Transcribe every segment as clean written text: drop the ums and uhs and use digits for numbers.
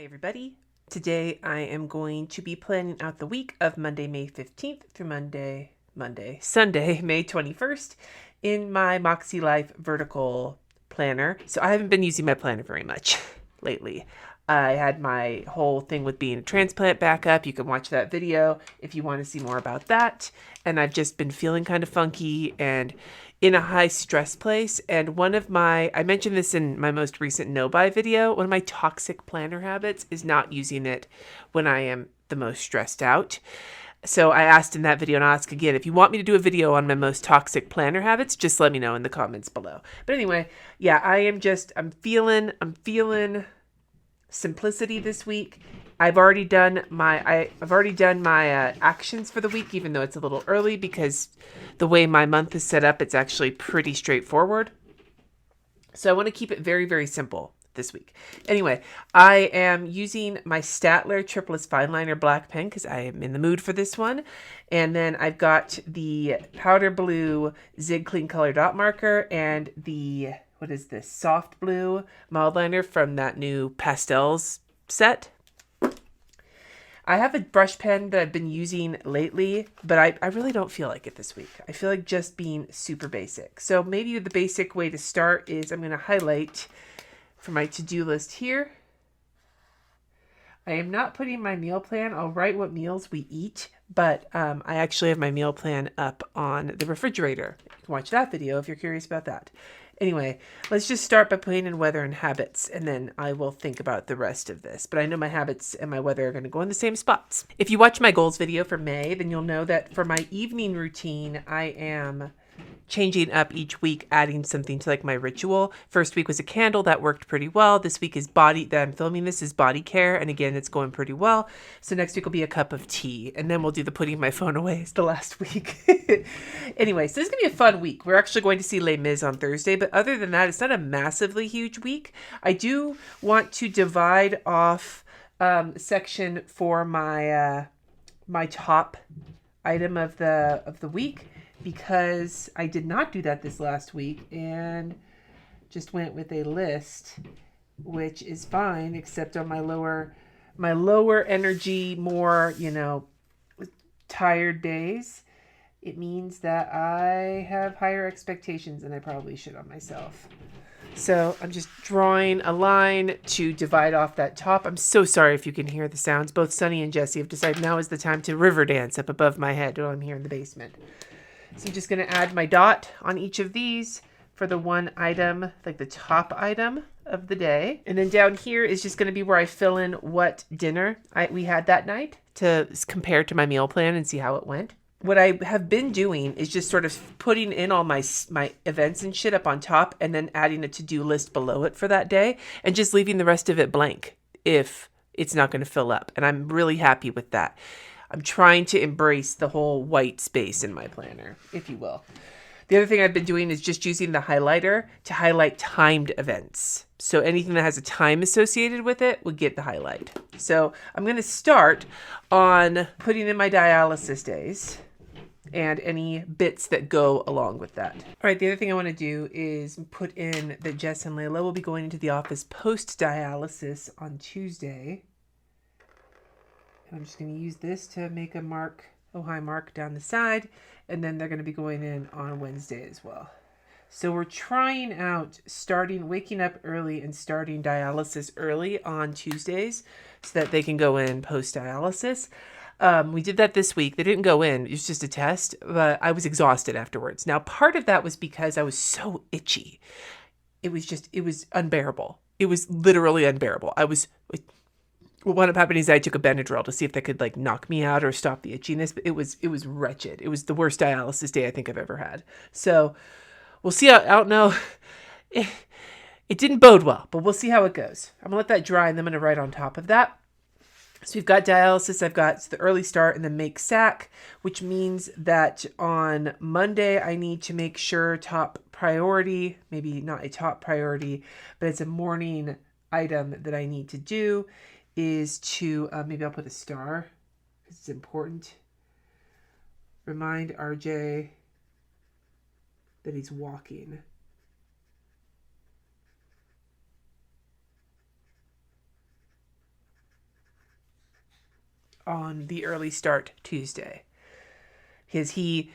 Hi everybody. Today I am going to be planning out the week of Monday, May 15th through Sunday, May 21st in my makselife vertical planner. So I haven't been using my planner very much lately. I had my whole thing with being a transplant back up. You can watch that video if you want to see more about that. And I've just been feeling kind of funky and in a high stress place. And I mentioned this in my most recent no-buy video, one of my toxic planner habits is not using it when I am the most stressed out. So I asked in that video, and I'll ask again, if you want me to do a video on my most toxic planner habits, just let me know in the comments below. But anyway, yeah, I'm feeling simplicity this week. I've already done my actions for the week, even though it's a little early because the way my month is set up, it's actually pretty straightforward. So I want to keep it very, very simple this week. Anyway, I am using my Staedtler Triplus Fineliner black pen because I am in the mood for this one. And then I've got the powder blue Zig Clean Color Dot Marker and the, what is this, soft blue mild liner from that new pastels set. I have a brush pen that I've been using lately, but I really don't feel like it this week. I feel like just being super basic. So maybe the basic way to start is I'm going to highlight for my to-do list here. I am not putting my meal plan. I'll write what meals we eat, but I actually have my meal plan up on the refrigerator. You can watch that video if you're curious about that. Anyway, let's just start by putting in weather and habits, and then I will think about the rest of this. But I know my habits and my weather are going to go in the same spots. If you watch my goals video for May, then you'll know that for my evening routine, I am changing up each week, adding something to like my ritual. First week was a candle that worked pretty well. This week is that I'm filming this is body care. And again, it's going pretty well. So next week will be a cup of tea. And then we'll do the putting my phone away is the last week. Anyway, so this is going to be a fun week. We're actually going to see Les Mis on Thursday. But other than that, it's not a massively huge week. I do want to divide off section for my my top item of the week, because I did not do that this last week and just went with a list, which is fine, except on my lower energy, more, tired days. It means that I have higher expectations than I probably should on myself. So I'm just drawing a line to divide off that top. I'm so sorry if you can hear the sounds. Both Sunny and Jesse have decided now is the time to river dance up above my head while I'm here in the basement. So I'm just going to add my dot on each of these for the one item, like the top item of the day. And then down here is just going to be where I fill in what dinner we had that night to compare to my meal plan and see how it went. What I have been doing is just sort of putting in all my events and shit up on top and then adding a to-do list below it for that day and just leaving the rest of it blank if it's not going to fill up. And I'm really happy with that. I'm trying to embrace the whole white space in my planner, if you will. The other thing I've been doing is just using the highlighter to highlight timed events. So anything that has a time associated with it would get the highlight. So I'm going to start on putting in my dialysis days and any bits that go along with that. All right, the other thing I want to do is put in that Jess and Layla will be going into the office post-dialysis on Tuesday. I'm just going to use this to make a mark, high mark down the side, and then they're going to be going in on Wednesday as well. So we're trying out waking up early and starting dialysis early on Tuesdays so that they can go in post-dialysis. We did that this week. They didn't go in. It was just a test, but I was exhausted afterwards. Now, part of that was because I was so itchy. It was unbearable. It was literally unbearable. What wound up happening is I took a Benadryl to see if that could like knock me out or stop the itchiness, but it was wretched. It was the worst dialysis day I think I've ever had. So we'll see. I don't know. It didn't bode well, but we'll see how it goes. I'm gonna let that dry and then I'm gonna write on top of that. So we've got dialysis, I've got the early start and then make SAC, which means that on Monday I need to make sure top priority, maybe not a top priority, but it's a morning item that I need to do, is to, maybe I'll put a star because it's important. Remind RJ that he's walking. on the early start Tuesday. Because he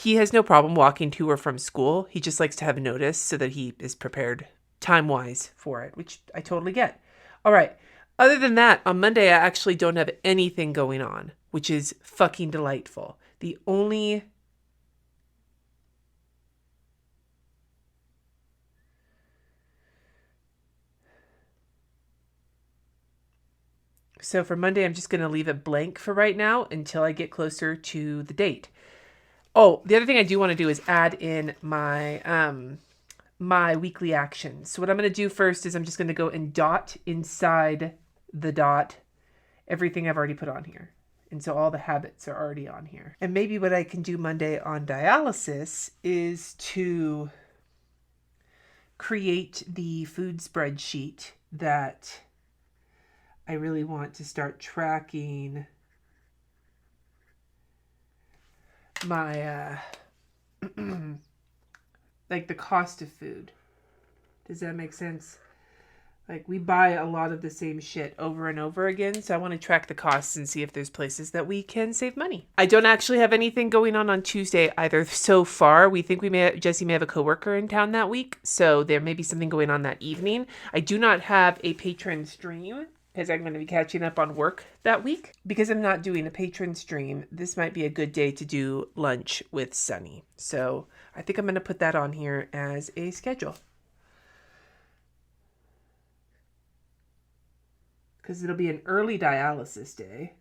has no problem walking to or from school. He just likes to have notice so that he is prepared time-wise for it, which I totally get. All right. Other than that, on Monday, I actually don't have anything going on, which is fucking delightful. The only... So for Monday, I'm just going to leave it blank for right now until I get closer to the date. Oh, the other thing I do want to do is add in my my weekly actions. So what I'm going to do first is I'm just going to go and dot inside the dot everything I've already put on here. And so all the habits are already on here. And maybe what I can do Monday on dialysis is to create the food spreadsheet that I really want to start tracking my like the cost of food. Does that make sense? Like, we buy a lot of the same shit over and over again, so I want to track the costs and see if there's places that we can save money. I don't actually have anything going on Tuesday either so far. We think Jesse may have a coworker in town that week, so there may be something going on that evening. I do not have a patron stream because I'm going to be catching up on work that week. Because I'm not doing a patron stream, this might be a good day to do lunch with Sunny. So I think I'm going to put that on here as a schedule. Because it'll be an early dialysis day,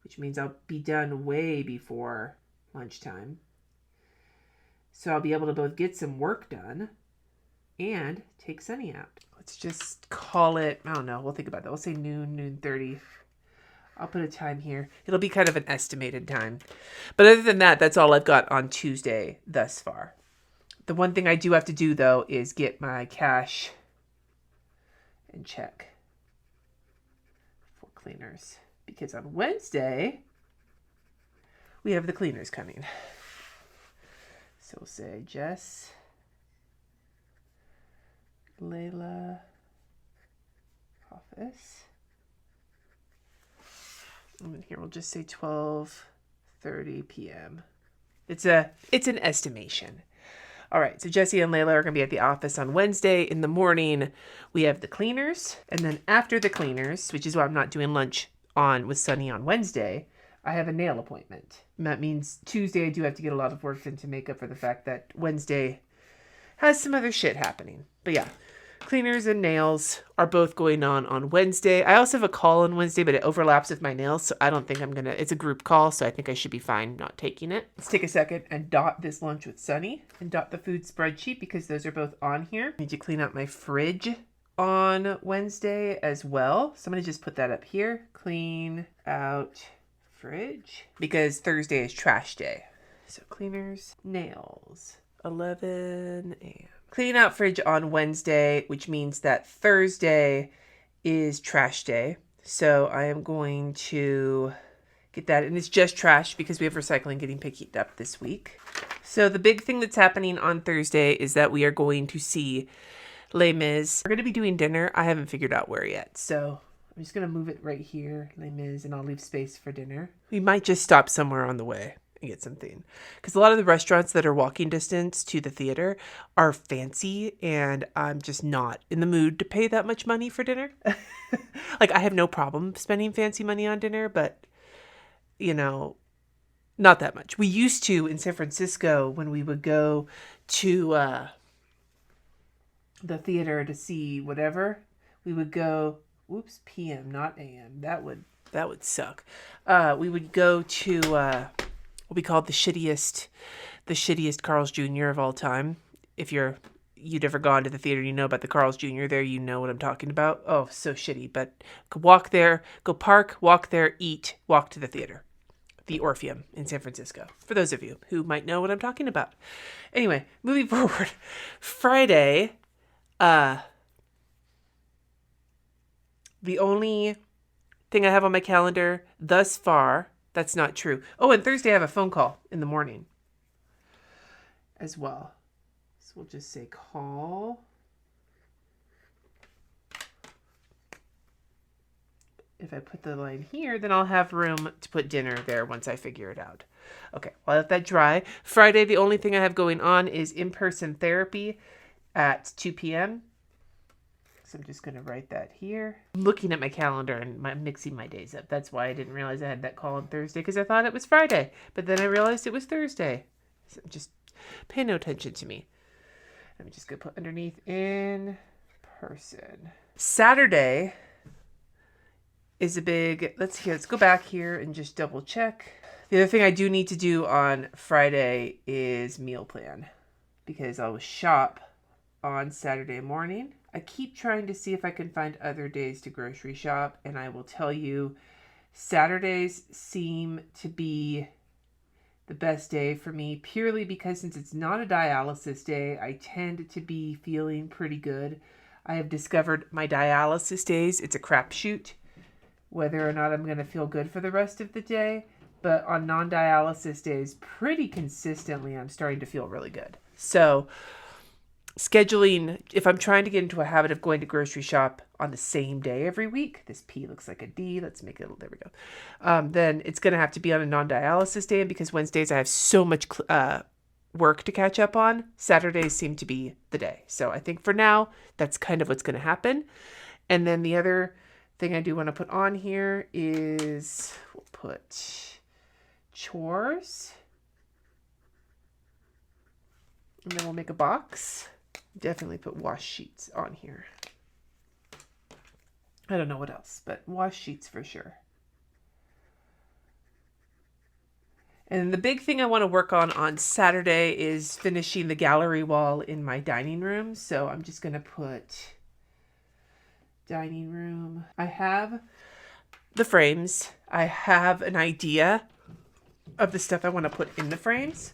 which means I'll be done way before lunchtime. So I'll be able to both get some work done and take Sunny out. Let's just call it, I don't know, we'll think about that. We'll say noon 30. I'll put a time here. It'll be kind of an estimated time. But other than that, that's all I've got on Tuesday thus far. The one thing I do have to do, though, is get my cash and check cleaners, because on Wednesday we have the cleaners coming. So we'll say Jess, Layla, office, and then here we'll just say 12:30 p.m. It's an estimation. All right, so Jesse and Layla are going to be at the office on Wednesday. In the morning, we have the cleaners. And then after the cleaners, which is why I'm not doing lunch with Sunny on Wednesday, I have a nail appointment. And that means Tuesday I do have to get a lot of work done to make up for the fact that Wednesday has some other shit happening. But yeah, cleaners and nails are both going on Wednesday. I also have a call on Wednesday, but it overlaps with my nails, so I don't think it's a group call, so I think I should be fine not taking it. Let's take a second and dot this lunch with Sunny and dot the food spreadsheet because those are both on here. I need to clean out my fridge on Wednesday as well. So I'm going to just put that up here. Clean out fridge because Thursday is trash day. So cleaners, nails, 11 a.m. Clean out fridge on Wednesday, which means that Thursday is trash day. So I am going to get that. And it's just trash because we have recycling getting picked up this week. So the big thing that's happening on Thursday is that we are going to see Les Mis. We're going to be doing dinner. I haven't figured out where yet. So I'm just going to move it right here, Les Mis, and I'll leave space for dinner. We might just stop somewhere on the way and get something, because a lot of the restaurants that are walking distance to the theater are fancy and I'm just not in the mood to pay that much money for dinner. Like, I have no problem spending fancy money on dinner, but not that much. We used to in San Francisco when we would go to the theater to see whatever, we would go PM, not AM. That would suck. We would go to what we call the shittiest Carl's Jr. of all time. If you'd ever gone to the theater, you know about the Carl's Jr. there, you know what I'm talking about. Oh, so shitty. But walk there, go park, walk there, eat, walk to the theater. The Orpheum in San Francisco, for those of you who might know what I'm talking about. Anyway, moving forward. Friday, the only thing I have on my calendar thus far, that's not true. Oh, and Thursday I have a phone call in the morning as well. So we'll just say call. if I put the line here, then I'll have room to put dinner there once I figure it out. Okay, I'll let that dry. Friday, the only thing I have going on is in-person therapy at 2 p.m. So I'm just going to write that here. I'm looking at my calendar and I'm mixing my days up. That's why I didn't realize I had that call on Thursday, because I thought it was Friday. But then I realized it was Thursday. So just pay no attention to me. I'm just going to put underneath in person. Saturday is a big, let's go back here and just double check. The other thing I do need to do on Friday is meal plan, because I will shop on Saturday morning. I keep trying to see if I can find other days to grocery shop, and I will tell you, Saturdays seem to be the best day for me, purely because since it's not a dialysis day, I tend to be feeling pretty good. I have discovered my dialysis days, it's a crapshoot whether or not I'm going to feel good for the rest of the day. But on non-dialysis days, pretty consistently, I'm starting to feel really good. So scheduling, if I'm trying to get into a habit of going to grocery shop on the same day every week, this P looks like a D, let's make it, there we go. Then it's going to have to be on a non-dialysis day. And because Wednesdays I have so much work to catch up on, Saturdays seem to be the day. So I think for now, that's kind of what's going to happen. And then the other thing I do want to put on here is, we'll put chores, and then we'll make a box. Definitely put wash sheets on here. I don't know what else, but wash sheets for sure. And the big thing I want to work on Saturday is finishing the gallery wall in my dining room. So I'm just going to put dining room. I have the frames. I have an idea of the stuff I want to put in the frames.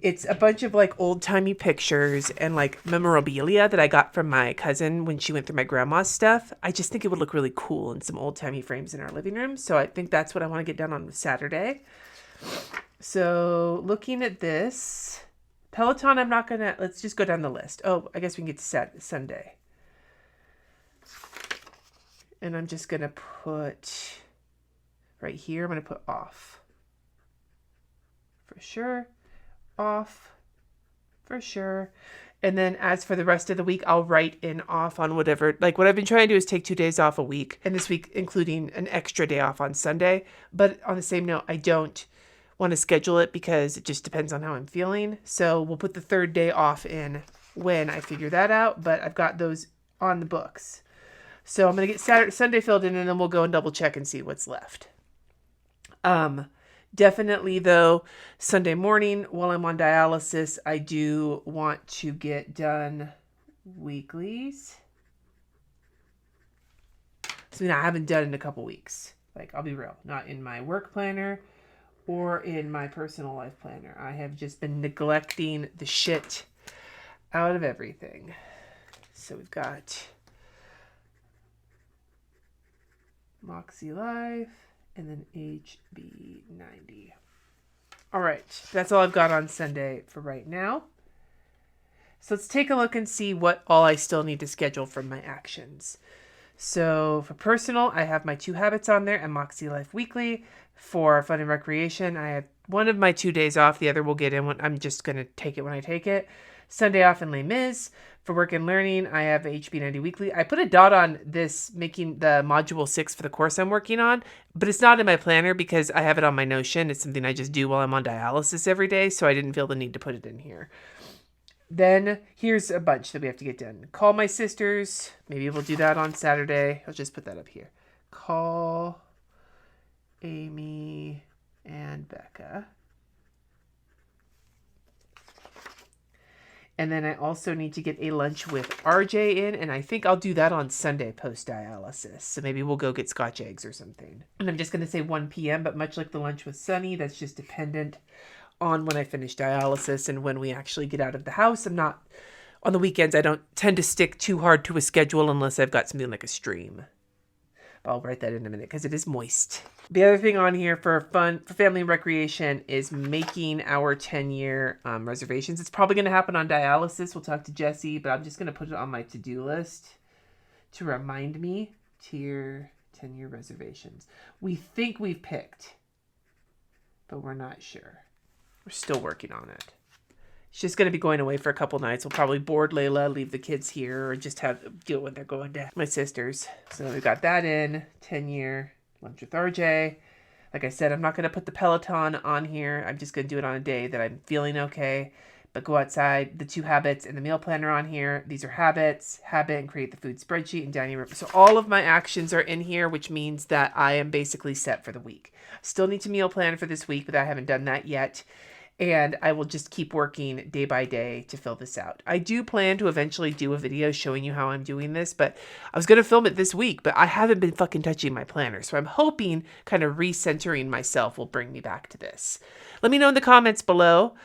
It's a bunch of like old-timey pictures and like memorabilia that I got from my cousin when she went through my grandma's stuff. I just think it would look really cool in some old-timey frames in our living room. So I think that's what I want to get done on Saturday. So looking at this, Peloton, I'm not going to, let's just go down the list. Oh, I guess we can get to Sunday. And I'm just going to put right here, I'm going to put off. For sure. Off. For sure. And then as for the rest of the week, I'll write in off on whatever. Like what I've been trying to do is take 2 days off a week. And this week, including an extra day off on Sunday. But on the same note, I don't want to schedule it because it just depends on how I'm feeling. So we'll put the 3rd day off in when I figure that out. But I've got those on the books. So I'm going to get Sunday filled in, and then we'll go and double check and see what's left. Definitely, though, Sunday morning while I'm on dialysis, I do want to get done weeklies. Something I haven't done in a couple weeks. Like, I'll be real, not in my work planner or in my personal life planner. I have just been neglecting the shit out of everything. So we've got makselife. And then HB90. All right, that's all I've got on Sunday for right now. So let's take a look and see what all I still need to schedule from my actions. So for personal, I have my 2 habits on there and makselife weekly. For fun and recreation, I have one of my 2 days off. The other will get in when I'm just going to take it when I take it. Sunday off in Les Mis. For work and learning, I have HB90 weekly. I put a dot on this, making the module 6 for the course I'm working on, but it's not in my planner because I have it on my Notion. It's something I just do while I'm on dialysis every day, so I didn't feel the need to put it in here. Then here's a bunch that we have to get done. Call my sisters. Maybe we'll do that on Saturday. I'll just put that up here. Call Amy and Becca. And then I also need to get a lunch with RJ in, and I think I'll do that on Sunday post-dialysis. So maybe we'll go get Scotch eggs or something. And I'm just going to say 1 p.m., but much like the lunch with Sunny, that's just dependent on when I finish dialysis and when we actually get out of the house. I'm not, on the weekends, I don't tend to stick too hard to a schedule unless I've got something like a stream. I'll write that in a minute because it is moist. The other thing on here for fun, for family and recreation, is making our 10-year reservations. It's probably going to happen on dialysis. We'll talk to Jesse, but I'm just going to put it on my to-do list to remind me. Tier 10-year reservations. We think we've picked, but we're not sure. We're still working on it. She's going to be going away for a couple nights. We'll probably board Layla, leave the kids here, or just have deal when they're going to my sister's. So we got that in. 10-year lunch with RJ. Like I said, I'm not going to put the Peloton on here. I'm just going to do it on a day that I'm feeling okay. But go outside. The 2 habits and the meal planner on here. These are habits, habit, and create the food spreadsheet and dining room. So all of my actions are in here, which means that I am basically set for the week. Still need to meal plan for this week, but I haven't done that yet. And I will just keep working day by day to fill this out. I do plan to eventually do a video showing you how I'm doing this, but I was going to film it this week, but I haven't been fucking touching my planner. So I'm hoping kind of recentering myself will bring me back to this. Let me know in the comments below.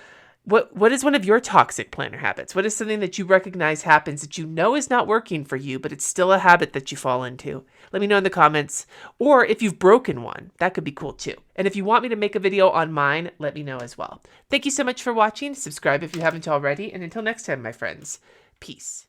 What is one of your toxic planner habits? What is something that you recognize happens that you know is not working for you, but it's still a habit that you fall into? Let me know in the comments. Or if you've broken one, that could be cool too. And if you want me to make a video on mine, let me know as well. Thank you so much for watching. Subscribe if you haven't already. And until next time, my friends, peace.